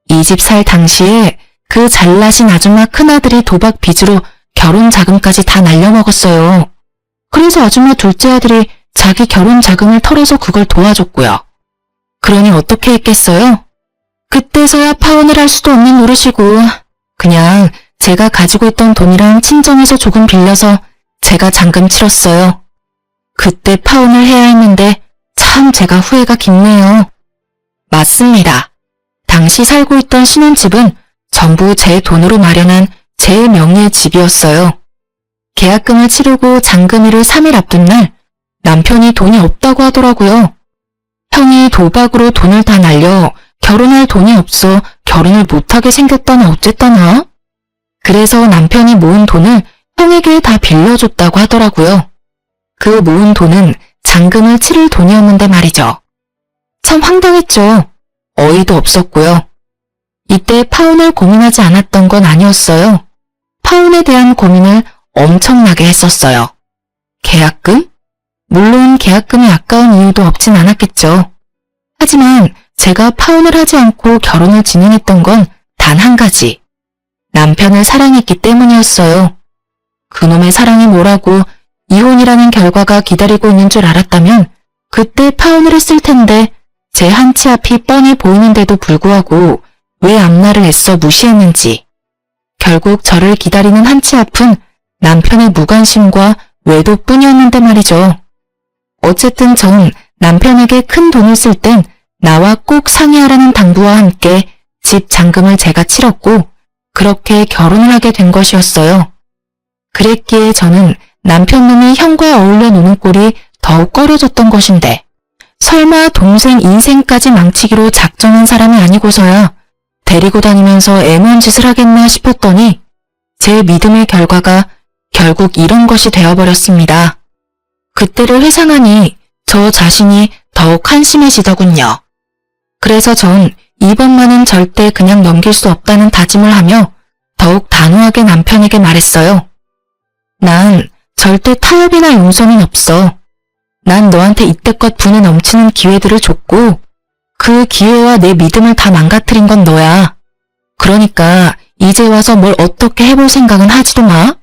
이 집 살 당시에 그 잘나신 아줌마 큰아들이 도박 빚으로 결혼 자금까지 다 날려먹었어요. 그래서 아줌마 둘째 아들이 자기 결혼 자금을 털어서 그걸 도와줬고요. 그러니 어떻게 했겠어요? 그때서야 파혼을 할 수도 없는 노릇이고 그냥 제가 가지고 있던 돈이랑 친정에서 조금 빌려서 제가 잔금 치렀어요. 그때 파혼을 해야 했는데 참 제가 후회가 깊네요. 맞습니다. 당시 살고 있던 신혼집은 전부 제 돈으로 마련한 제 명의의 집이었어요. 계약금을 치르고 잔금일을 3일 앞둔 날 남편이 돈이 없다고 하더라고요. 형이 도박으로 돈을 다 날려 결혼할 돈이 없어 결혼을 못하게 생겼다나 어쨌다나? 그래서 남편이 모은 돈을 형에게 다 빌려줬다고 하더라고요. 그 모은 돈은 잔금을 치를 돈이었는데 말이죠. 참 황당했죠. 어이도 없었고요. 이때 파혼을 고민하지 않았던 건 아니었어요. 파혼에 대한 고민을 엄청나게 했었어요. 계약금? 물론 계약금이 아까운 이유도 없진 않았겠죠. 하지만 제가 파혼을 하지 않고 결혼을 진행했던 건 단 한 가지. 남편을 사랑했기 때문이었어요. 그놈의 사랑이 뭐라고 이혼이라는 결과가 기다리고 있는 줄 알았다면 그때 파혼을 했을 텐데 제 한치 앞이 뻔히 보이는데도 불구하고 왜 앞날을 애써 무시했는지. 결국 저를 기다리는 한치 앞은 남편의 무관심과 외도뿐이었는데 말이죠. 어쨌든 전 남편에게 큰 돈을 쓸 땐 나와 꼭 상의하라는 당부와 함께 집 잔금을 제가 치렀고 그렇게 결혼을 하게 된 것이었어요. 그랬기에 저는 남편 놈이 형과 어울려 노는 꼴이 더욱 꺼려졌던 것인데 설마 동생 인생까지 망치기로 작정한 사람이 아니고서야 데리고 다니면서 애먼 짓을 하겠나 싶었더니 제 믿음의 결과가 결국 이런 것이 되어버렸습니다. 그때를 회상하니 저 자신이 더욱 한심해지더군요. 그래서 전 이번만은 절대 그냥 넘길 수 없다는 다짐을 하며 더욱 단호하게 남편에게 말했어요. 난 절대 타협이나 용서는 없어. 난 너한테 이때껏 분에 넘치는 기회들을 줬고 그 기회와 내 믿음을 다 망가뜨린 건 너야. 그러니까 이제 와서 뭘 어떻게 해볼 생각은 하지도 마.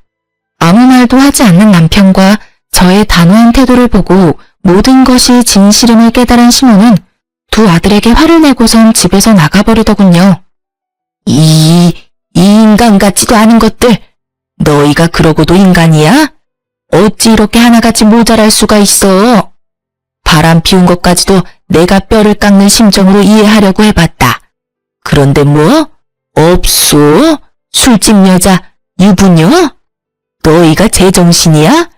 아무 말도 하지 않는 남편과 저의 단호한 태도를 보고 모든 것이 진실임을 깨달은 시모는 두 아들에게 화를 내고선 집에서 나가버리더군요. 이 인간 같지도 않은 것들. 너희가 그러고도 인간이야? 어찌 이렇게 하나같이 모자랄 수가 있어? 바람 피운 것까지도 내가 뼈를 깎는 심정으로 이해하려고 해봤다. 그런데 뭐? 없소? 술집 여자, 유부녀? 너희가 제정신이야?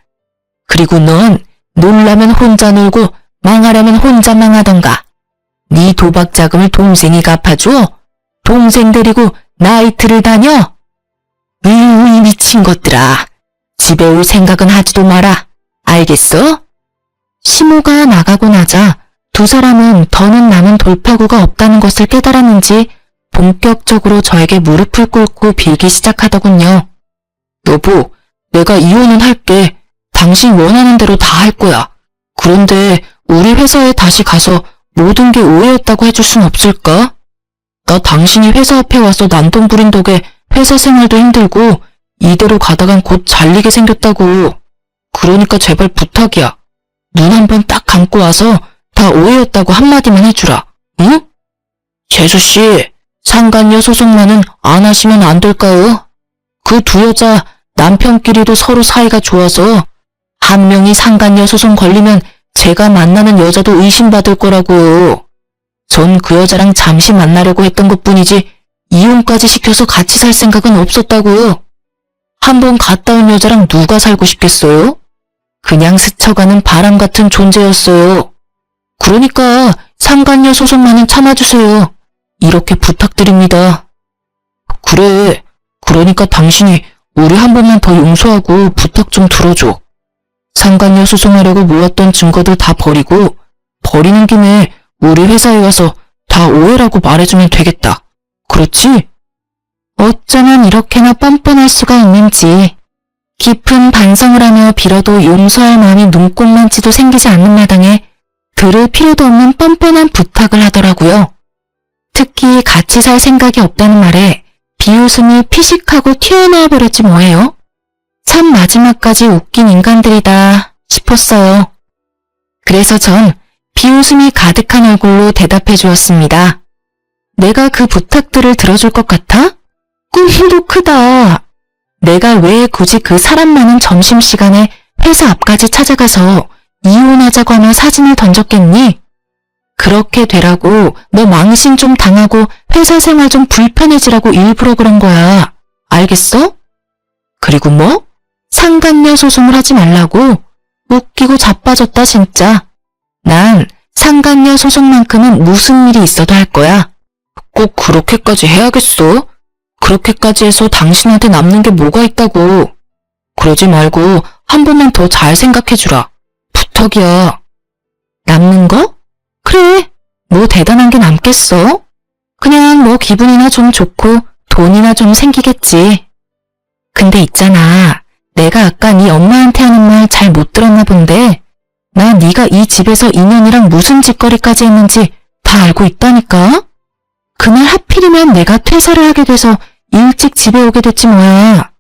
그리고 넌 놀라면 혼자 놀고 망하려면 혼자 망하던가. 네 도박 자금을 동생이 갚아줘? 동생 데리고 나이트를 다녀? 으이 미친 것들아. 집에 올 생각은 하지도 마라. 알겠어? 시모가 나가고 나자 두 사람은 더는 남은 돌파구가 없다는 것을 깨달았는지 본격적으로 저에게 무릎을 꿇고 빌기 시작하더군요. 여보, 내가 이혼은 할게. 당신 원하는 대로 다 할 거야. 그런데 우리 회사에 다시 가서 모든 게 오해였다고 해줄 순 없을까? 나 당신이 회사 앞에 와서 난동 부린 덕에 회사 생활도 힘들고 이대로 가다간 곧 잘리게 생겼다고. 그러니까 제발 부탁이야. 눈 한 번 딱 감고 와서 다 오해였다고 한마디만 해주라. 응? 재수씨, 상간녀 소송만은 안 하시면 안 될까요? 그 두 여자 남편끼리도 서로 사이가 좋아서 한 명이 상간녀 소송 걸리면 제가 만나는 여자도 의심받을 거라고요. 전 그 여자랑 잠시 만나려고 했던 것뿐이지 이혼까지 시켜서 같이 살 생각은 없었다고요. 한번 갔다 온 여자랑 누가 살고 싶겠어요? 그냥 스쳐가는 바람 같은 존재였어요. 그러니까 상간녀 소송만은 참아주세요. 이렇게 부탁드립니다. 그래. 그러니까 당신이 우리 한 번만 더 용서하고 부탁 좀 들어줘. 상간녀 소송하려고 모았던 증거들 다 버리고 버리는 김에 우리 회사에 와서 다 오해라고 말해주면 되겠다. 그렇지? 어쩌면 이렇게나 뻔뻔할 수가 있는지 깊은 반성을 하며 빌어도 용서할 마음이 눈꼽만치도 생기지 않는 마당에 들을 필요도 없는 뻔뻔한 부탁을 하더라고요. 특히 같이 살 생각이 없다는 말에 비웃음이 피식하고 튀어나와 버렸지 뭐예요. 참 마지막까지 웃긴 인간들이다 싶었어요. 그래서 전 비웃음이 가득한 얼굴로 대답해 주었습니다. 내가 그 부탁들을 들어줄 것 같아? 꿈도 크다. 내가 왜 굳이 그 사람 많은 점심시간에 회사 앞까지 찾아가서 이혼하자고 하며 사진을 던졌겠니? 그렇게 되라고 너 망신 좀 당하고 회사 생활 좀 불편해지라고 일부러 그런 거야. 알겠어? 그리고 뭐? 상간녀 소송을 하지 말라고? 웃기고 자빠졌다 진짜. 난 상간녀 소송만큼은 무슨 일이 있어도 할 거야. 꼭 그렇게까지 해야겠어? 그렇게까지 해서 당신한테 남는 게 뭐가 있다고. 그러지 말고 한 번만 더 잘 생각해주라. 부탁이야. 남는 거? 그래. 뭐 대단한 게 남겠어? 그냥 뭐 기분이나 좀 좋고 돈이나 좀 생기겠지. 근데 있잖아. 내가 아까 네 엄마한테 하는 말 잘 못 들었나 본데 나 네가 이 집에서 인연이랑 무슨 짓거리까지 했는지 다 알고 있다니까? 그날 하필이면 내가 퇴사를 하게 돼서 일찍 집에 오게 됐지 뭐야.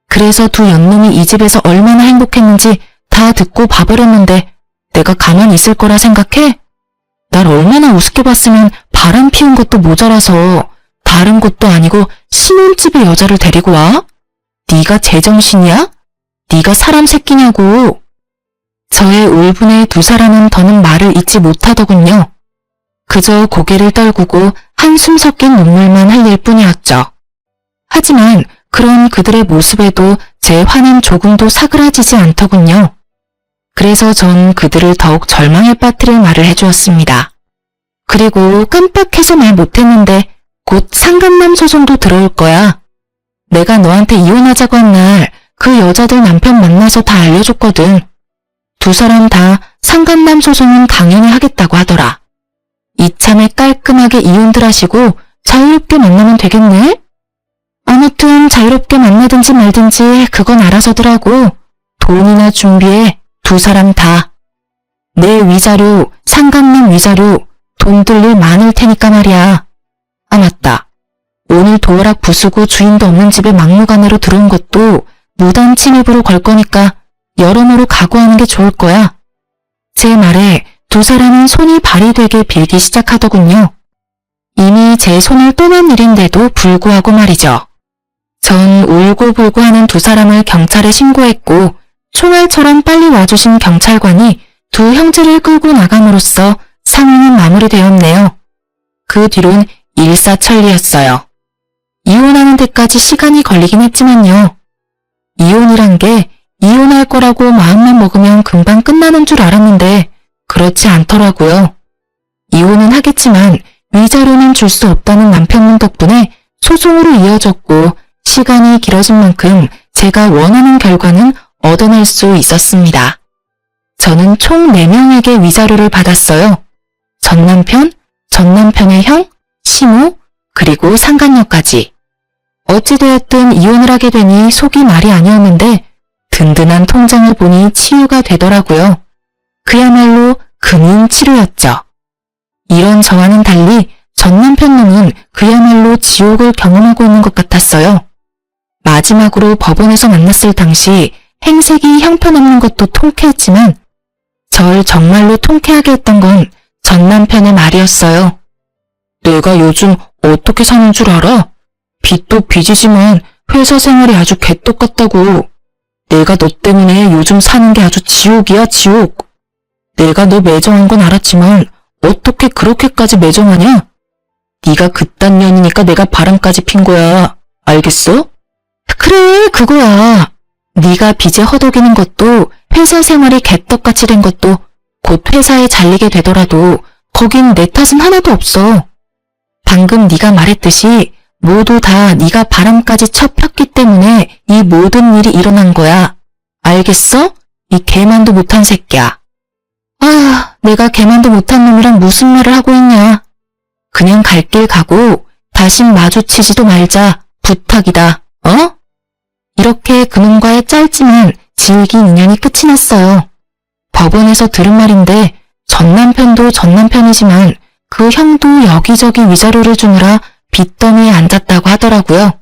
그래서 두 연놈이 이 집에서 얼마나 행복했는지 다 듣고 봐버렸는데 내가 가만히 있을 거라 생각해? 날 얼마나 우습게 봤으면 바람 피운 것도 모자라서 다른 곳도 아니고 신혼집에 여자를 데리고 와? 네가 제정신이야? 네가 사람 새끼냐고. 저의 울분에 두 사람은 더는 말을 잇지 못하더군요. 그저 고개를 떨구고 한숨 섞인 눈물만 흘릴 뿐이었죠. 하지만 그런 그들의 모습에도 제 화는 조금도 사그라지지 않더군요. 그래서 전 그들을 더욱 절망에 빠뜨릴 말을 해주었습니다. 그리고 깜빡해서 말 못했는데 곧 상간남 소송도 들어올 거야. 내가 너한테 이혼하자고 한 날 그 여자들 남편 만나서 다 알려줬거든. 두 사람 다 상간남 소송은 당연히 하겠다고 하더라. 이참에 깔끔하게 이혼들 하시고 자유롭게 만나면 되겠네? 아무튼 자유롭게 만나든지 말든지 그건 알아서더라고. 돈이나 준비해. 두 사람 다. 내 위자료, 상간남 위자료 돈 들 일 많을 테니까 말이야. 아 맞다. 오늘 도어락 부수고 주인도 없는 집에 막무가내로 들어온 것도 무단 침입으로 걸 거니까 여러모로 각오하는 게 좋을 거야. 제 말에 두 사람은 손이 발이 되게 빌기 시작하더군요. 이미 제 손을 떠난 일인데도 불구하고 말이죠. 전 울고불고 하는 두 사람을 경찰에 신고했고 총알처럼 빨리 와주신 경찰관이 두 형제를 끌고 나감으로써 상황은 마무리되었네요. 그 뒤론 일사천리였어요. 이혼하는 데까지 시간이 걸리긴 했지만요. 이혼이란 게 이혼할 거라고 마음만 먹으면 금방 끝나는 줄 알았는데 그렇지 않더라고요. 이혼은 하겠지만 위자료는 줄 수 없다는 남편분 덕분에 소송으로 이어졌고 시간이 길어진 만큼 제가 원하는 결과는 얻어낼 수 있었습니다. 저는 총 4명에게 위자료를 받았어요. 전남편, 전남편의 형, 시모, 그리고 상간녀까지. 어찌되었든 이혼을 하게 되니 속이 말이 아니었는데 든든한 통장을 보니 치유가 되더라고요. 그야말로 금융 치료였죠. 이런 저와는 달리 전남편 놈은 그야말로 지옥을 경험하고 있는 것 같았어요. 마지막으로 법원에서 만났을 당시 행색이 형편없는 것도 통쾌했지만 절 정말로 통쾌하게 했던 건 전남편의 말이었어요. 내가 요즘 어떻게 사는 줄 알아? 빚도 빚이지만 회사 생활이 아주 개떡같다고. 내가 너 때문에 요즘 사는 게 아주 지옥이야 지옥. 내가 너 매정한 건 알았지만 어떻게 그렇게까지 매정하냐? 네가 그딴 년이니까 내가 바람까지 핀 거야. 알겠어? 그래 그거야. 네가 빚에 허덕이는 것도 회사 생활이 개떡같이 된 것도 곧 회사에 잘리게 되더라도 거긴 내 탓은 하나도 없어. 방금 네가 말했듯이 모두 다 네가 바람까지 쳐 폈기 때문에 이 모든 일이 일어난 거야. 알겠어? 이 개만도 못한 새끼야. 아, 내가 개만도 못한 놈이랑 무슨 말을 하고 있냐. 그냥 갈 길 가고 다신 마주치지도 말자. 부탁이다. 어? 이렇게 그놈과의 짧지만 질긴 인연이 끝이 났어요. 법원에서 들은 말인데 전남편도 전남편이지만 그 형도 여기저기 위자료를 주느라 빚더미에 앉았다고 하더라고요.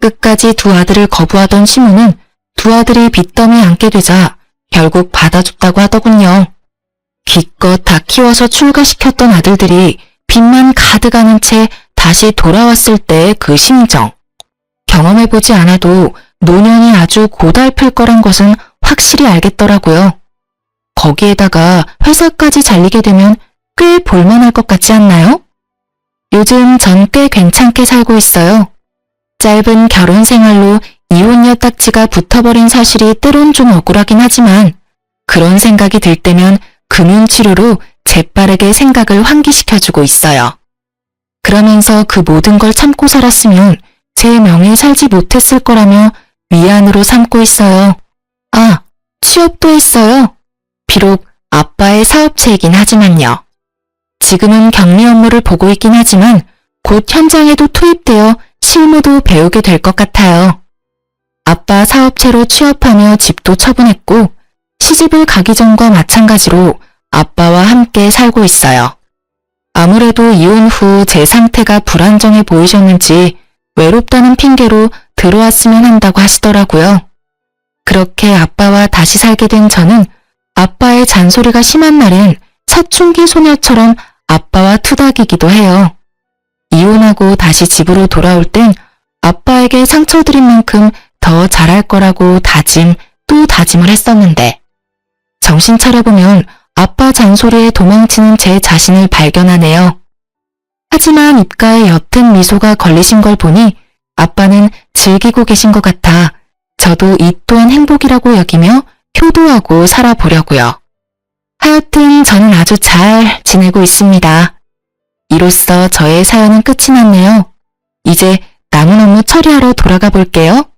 끝까지 두 아들을 거부하던 시무는 두 아들이 빚더미에 앉게 되자 결국 받아줬다고 하더군요. 기껏 다 키워서 출가시켰던 아들들이 빚만 가득하는 채 다시 돌아왔을 때의 그 심정. 경험해보지 않아도 노년이 아주 고달플 거란 것은 확실히 알겠더라고요. 거기에다가 회사까지 잘리게 되면 꽤 볼만할 것 같지 않나요? 요즘 전 꽤 괜찮게 살고 있어요. 짧은 결혼 생활로 이혼녀 딱지가 붙어버린 사실이 때론 좀 억울하긴 하지만 그런 생각이 들 때면 금융치료로 재빠르게 생각을 환기시켜주고 있어요. 그러면서 그 모든 걸 참고 살았으면 제 명예에 살지 못했을 거라며 위안으로 삼고 있어요. 아, 취업도 했어요. 비록 아빠의 사업체이긴 하지만요. 지금은 격리 업무를 보고 있긴 하지만 곧 현장에도 투입되어 실무도 배우게 될 것 같아요. 아빠 사업체로 취업하며 집도 처분했고 시집을 가기 전과 마찬가지로 아빠와 함께 살고 있어요. 아무래도 이혼 후 제 상태가 불안정해 보이셨는지 외롭다는 핑계로 들어왔으면 한다고 하시더라고요. 그렇게 아빠와 다시 살게 된 저는 아빠의 잔소리가 심한 날엔 사춘기 소녀처럼 아빠와 투닥이기도 해요. 이혼하고 다시 집으로 돌아올 땐 아빠에게 상처 드린 만큼 더 잘할 거라고 다짐 또 다짐을 했었는데 정신 차려보면 아빠 잔소리에 도망치는 제 자신을 발견하네요. 하지만 입가에 옅은 미소가 걸리신 걸 보니 아빠는 즐기고 계신 것 같아 저도 이 또한 행복이라고 여기며 효도하고 살아보려고요. 하여튼 저는 아주 잘 지내고 있습니다. 이로써 저의 사연은 끝이 났네요. 이제 남은 업무 처리하러 돌아가 볼게요.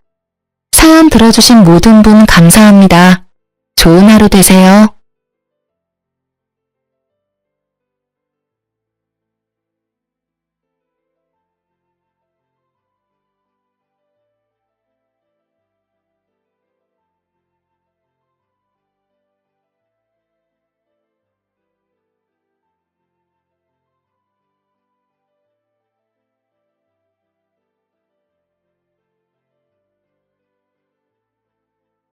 사연 들어주신 모든 분 감사합니다. 좋은 하루 되세요.